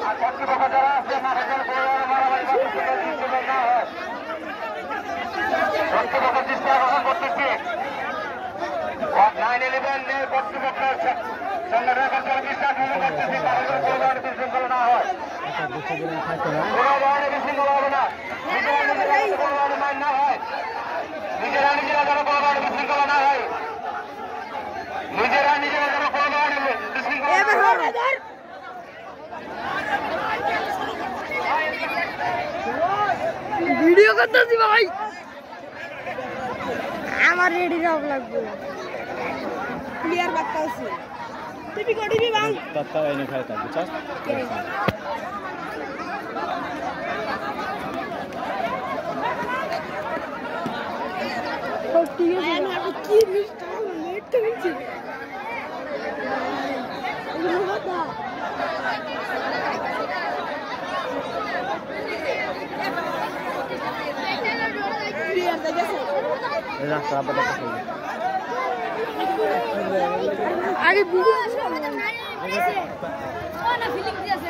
আর কর্তৃপক্ষ যারা আছে মাঠের মারামারি না হয় কর্তৃপক্ষের দৃষ্টি আকর্ষণ করতেছি 9/11 কর্তৃপক্ষের সংগঠনের দৃষ্টি আকর্ষণ করতেছি তাদের কোনো ধরনের বিশৃঙ্খলা না হয় কোনো ধরনের বিশৃঙ্খলা হবে না নিজেরা নিজেরা কোনো ধরনের মাইন না হয় নিজেরা নিজেরা যেন কোনো ধরনের বিশৃঙ্খলা না হয় নিজেরা নিজেরা যেন কোনো ধরনের বিশৃঙ্খলা ভিডিও করতেছি ভাই আমার রেডি রাখ লাগবে ক্লিয়ার বার্তা আছে টিভি কোডিবি বাং বার্তা এনে খাইতা বুঝছস ও ঠিক আছে আমি কি মিস্টার লেট করেছি রাস্তা বড় করে আগে ভিডিও আছে না ফিলিং দিয়েছে